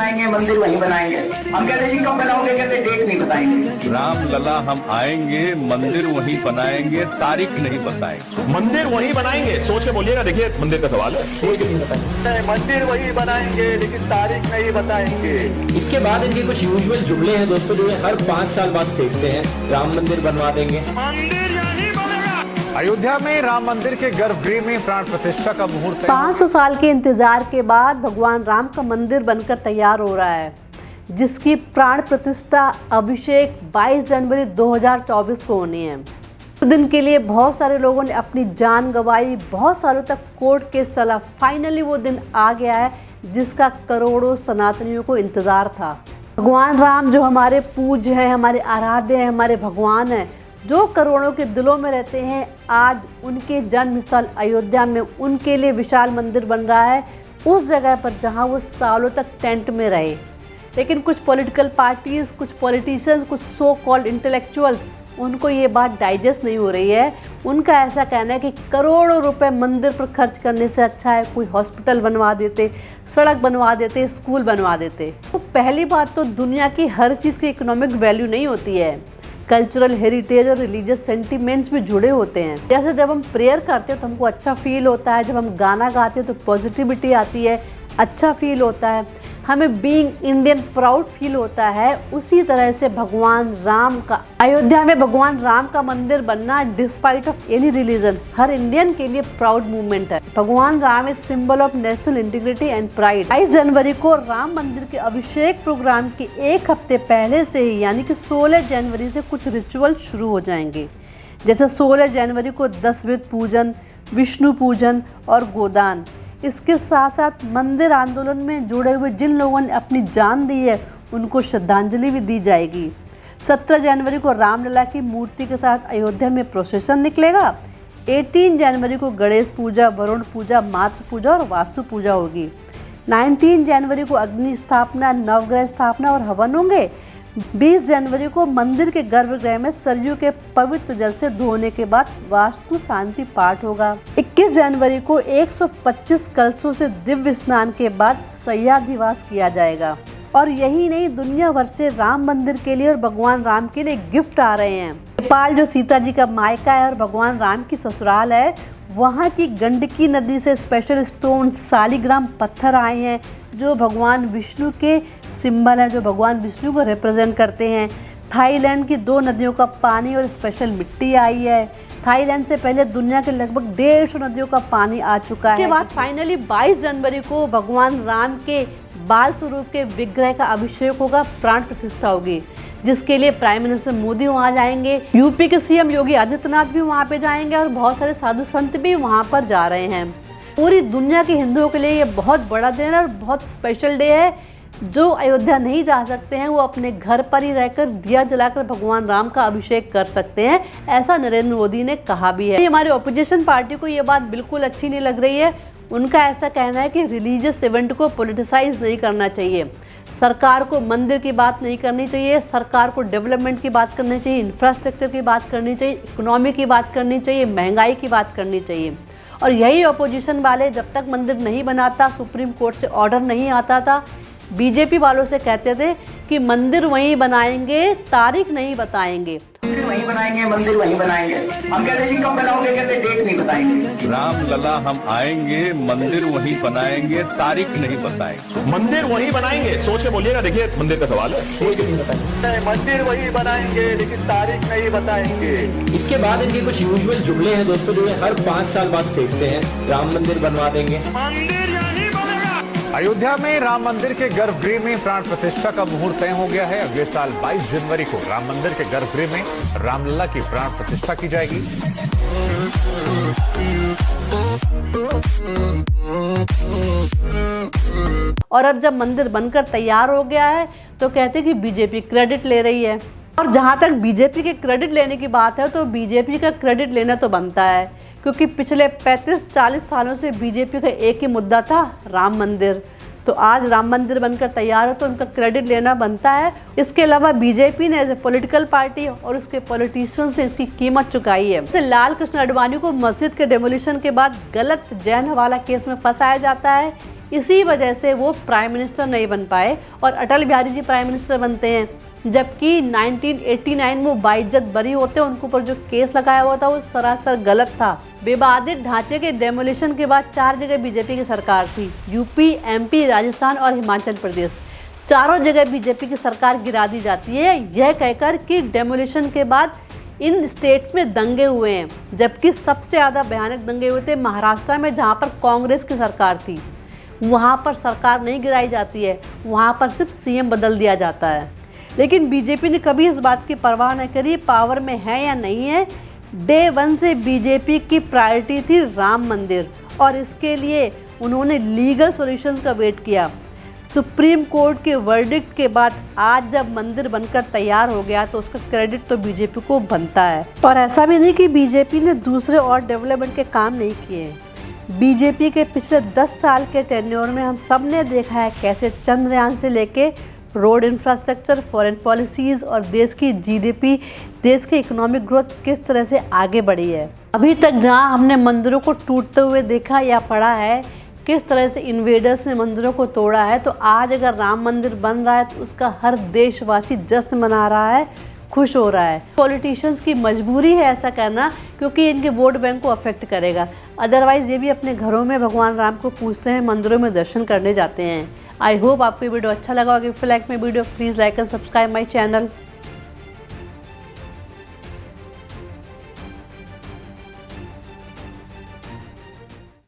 बनाएंगे, मंदिर वहीं बनाएंगे। हम कहते जी कब बनाओगे, कहते डेट नहीं बताएंगे। राम लला हम आएंगे, मंदिर वहीं बनाएंगे, तारीख नहीं बताएंगे। मंदिर वहीं बनाएंगे, सोच के बोलिएगा। देखिए मंदिर का सवाल है, सोच के नहीं बताएंगे। मंदिर वही बनाएंगे लेकिन तारीख नहीं बताएंगे। इसके बाद इनके कुछ यूजुअल जुमले हैं दोस्तों, जो हर 5 साल बाद फेंकते हैं। राम मंदिर बनवा देंगे, मंदिर नहीं बनेगा। अयोध्या में राम मंदिर के गर्भगृह में प्राण प्रतिष्ठा का मुहूर्त 500 साल के इंतजार के बाद भगवान राम का मंदिर बनकर तैयार हो रहा है, जिसकी प्राण प्रतिष्ठा अभिषेक 22 जनवरी 2024 को होनी है। उस दिन के लिए बहुत सारे लोगों ने अपनी जान गंवाई, बहुत सालों तक कोर्ट केस चला। फाइनली वो दिन आ गया है जिसका करोड़ों सनातनियों को इंतजार था। भगवान राम जो हमारे पूज्य हैं, हमारे आराध्य हैं, हमारे भगवान हैं, जो करोड़ों के दिलों में रहते हैं, आज उनके जन्म स्थल अयोध्या में उनके लिए विशाल मंदिर बन रहा है, उस जगह पर जहां वो सालों तक टेंट में रहे। लेकिन कुछ पॉलिटिकल पार्टीज, कुछ पॉलिटिशियंस, कुछ सो कॉल्ड इंटेलेक्चुअल्स, उनको ये बात डाइजेस्ट नहीं हो रही है। उनका ऐसा कहना है कि करोड़ों रुपए मंदिर पर खर्च करने से अच्छा है कोई हॉस्पिटल बनवा देते, सड़क बनवा देते, स्कूल बनवा देते। तो पहली बात तो दुनिया की हर चीज़ की इकोनॉमिक वैल्यू नहीं होती है, कल्चरल हेरिटेज और रिलीजियस सेंटिमेंट्स भी जुड़े होते हैं। जैसे जब हम प्रेयर करते हैं तो हमको अच्छा फील होता है, जब हम गाना गाते हैं तो पॉजिटिविटी आती है, अच्छा फील होता है, हमें बीइंग इंडियन प्राउड फील होता है। उसी तरह से भगवान राम का अयोध्या में भगवान राम का मंदिर बनना despite of any religion her Indian के लिए प्राउड मूवमेंट है। भगवान Ram is symbol of national integrity and pride. 22 जनवरी को राम मंदिर के अभिषेक प्रोग्राम के एक हफ्ते पहले से ही यानी कि 16 जनवरी से कुछ रिचुअल शुरू हो जाएंगे। जैसे 16 जनवरी को दशविध पूजन, विष्णु पूजन और गोदान। इसके साथ साथ मंदिर आंदोलन में जुड़े हुए जिन लोगों ने अपनी जान दी है उनको श्रद्धांजलि भी दी जाएगी। 17 जनवरी को रामलला की मूर्ति के साथ अयोध्या में प्रोसेशन निकलेगा। 18 जनवरी को गणेश पूजा, वरुण पूजा, मातृ पूजा और वास्तु पूजा होगी। 19 जनवरी को अग्नि स्थापना, नवग्रह स्थापना और हवन होंगे। 20 जनवरी को मंदिर के गर्भगृह में सरयू के पवित्र जल से धोने के बाद वास्तु शांति पाठ होगा। 21 जनवरी को 125 कलशों से दिव्य स्नान के बाद सह्यादिवास किया जाएगा। और यही नहीं, दुनिया भर से राम मंदिर के लिए और भगवान राम के लिए गिफ्ट आ रहे हैं। नेपाल जो सीता जी का मायका है और भगवान राम की ससुराल है, वहाँ की गंडकी नदी से स्पेशल स्टोन शालिग्राम पत्थर आए हैं जो भगवान विष्णु के सिंबल है, जो भगवान विष्णु को रिप्रेजेंट करते हैं। थाईलैंड की 2 नदियों का पानी और स्पेशल मिट्टी आई है। थाईलैंड से पहले दुनिया के लगभग 150 नदियों का पानी आ चुका है। इसके बाद फाइनली 22 जनवरी को भगवान राम के बाल स्वरूप के विग्रह का अभिषेक होगा, प्राण प्रतिष्ठा होगी, जिसके लिए प्राइम मिनिस्टर मोदी वहाँ जाएंगे, यूपी के सीएम योगी आदित्यनाथ भी वहाँ पे जाएंगे और बहुत सारे साधु संत भी वहाँ पर जा रहे हैं। पूरी दुनिया के हिंदुओं के लिए ये बहुत बड़ा दिन है और बहुत स्पेशल डे है। जो अयोध्या नहीं जा सकते हैं वो अपने घर पर ही रहकर दिया जलाकर भगवान राम का अभिषेक कर सकते हैं, ऐसा नरेंद्र मोदी ने कहा भी है। हमारे ऑपोजिशन पार्टी को ये बात बिल्कुल अच्छी नहीं लग रही है। उनका ऐसा कहना है कि रिलीजियस इवेंट को पॉलिटिसाइज नहीं करना चाहिए, सरकार को मंदिर की बात नहीं करनी चाहिए, सरकार को डेवलपमेंट की बात करनी चाहिए, इंफ्रास्ट्रक्चर की बात करनी चाहिए, इकोनॉमी की बात करनी चाहिए, महंगाई की बात करनी चाहिए। और यही ऑपोजिशन वाले जब तक मंदिर नहीं बनाता, सुप्रीम कोर्ट से ऑर्डर नहीं आता था, बीजेपी वालों से कहते थे कि मंदिर वहीं बनाएंगे, तारीख नहीं बताएंगे। मंदिर वहीं बनाएंगे, मंदिर वहीं बनाएंगे। हम कहते जी कब बनाओगे, कहते डेट नहीं बताएंगे। राम लला हम आएंगे, मंदिर वहीं बनाएंगे, तारीख नहीं बताएंगे। मंदिर वहीं बनाएंगे, सोच के बोलिएगा। देखिए मंदिर का सवाल है, सोच के नहीं बताएंगे। मंदिर वही बनाएंगे लेकिन तारीख नहीं बताएंगे। इसके बाद इनके कुछ यूजुअल जुमले हैं दोस्तों, जो हर 5 साल बाद फेंकते हैं। राम मंदिर बनवा देंगे, मंदिर नहीं बनेगा। अयोध्या में राम मंदिर के गर्भगृह में प्राण प्रतिष्ठा का मुहूर्त तय हो गया है। अगले साल 22 जनवरी को राम मंदिर के गर्भगृह में रामलला की प्राण प्रतिष्ठा की जाएगी। और अब जब मंदिर बनकर तैयार हो गया है तो कहते हैं कि बीजेपी क्रेडिट ले रही है। और जहाँ तक बीजेपी के क्रेडिट लेने की बात है तो बीजेपी का क्रेडिट लेना तो बनता है, क्योंकि पिछले 35-40 सालों से बीजेपी का एक ही मुद्दा था, राम मंदिर। तो आज राम मंदिर बनकर तैयार हो तो उनका क्रेडिट लेना बनता है। इसके अलावा बीजेपी ने एज ए पॉलिटिकल पार्टी और उसके पॉलिटिशियंस ने इसकी कीमत चुकाई है। जैसे लाल कृष्ण आडवाणी को मस्जिद के डेमोलिशन के बाद गलत जैन हवाला केस में फंसाया जाता है, इसी वजह से वो प्राइम मिनिस्टर नहीं बन पाए और अटल बिहारी जी प्राइम मिनिस्टर बनते हैं। जबकि 1989 में वो बाइज्जत बरी होते हैं, उनके ऊपर जो केस लगाया हुआ था वो सरासर गलत था। विवादित ढांचे के डेमोलिशन के बाद 4 जगह बीजेपी की सरकार थी, यूपी, एमपी, राजस्थान और हिमाचल प्रदेश। चारों जगह बीजेपी की सरकार गिरा दी जाती है, यह कहकर कि डेमोलिशन के बाद इन स्टेट्स में दंगे हुए हैं। जबकि सबसे ज़्यादा भयानक दंगे हुए थे महाराष्ट्र में, जहाँ पर कांग्रेस की सरकार थी। वहाँ पर सरकार नहीं गिराई जाती है, वहाँ पर सिर्फ सीएम बदल दिया जाता है। लेकिन बीजेपी ने कभी इस बात की परवाह नहीं करी पावर में है या नहीं है। डे 1 से बीजेपी की प्रायोरिटी थी राम मंदिर और इसके लिए उन्होंने लीगल सॉल्यूशंस का वेट किया। सुप्रीम कोर्ट के वर्डिक्ट के बाद आज जब मंदिर बनकर तैयार हो गया तो उसका क्रेडिट तो बीजेपी को बनता है। और ऐसा भी नहीं कि बीजेपी ने दूसरे और डेवलपमेंट के काम नहीं किए। बीजेपी के पिछले 10 साल के टेन्योर में हम सब ने देखा है कैसे चंद्रयान से लेके रोड इंफ्रास्ट्रक्चर, फॉरेन पॉलिसीज़ और देश की जीडीपी, देश की इकोनॉमिक ग्रोथ किस तरह से आगे बढ़ी है। अभी तक जहां हमने मंदिरों को टूटते हुए देखा या पढ़ा है, किस तरह से इन्वेडर्स ने मंदिरों को तोड़ा है, तो आज अगर राम मंदिर बन रहा है तो उसका हर देशवासी जश्न मना रहा है, खुश हो रहा है। पॉलिटिशियंस की मजबूरी है ऐसा करना, क्योंकि इनके वोट बैंक को अफेक्ट करेगा। अदरवाइज़ ये भी अपने घरों में भगवान राम को पूजते हैं, मंदिरों में दर्शन करने जाते हैं। आई होप आपको ये वीडियो अच्छा लगा होगा। If you like my video please like and subscribe my channel.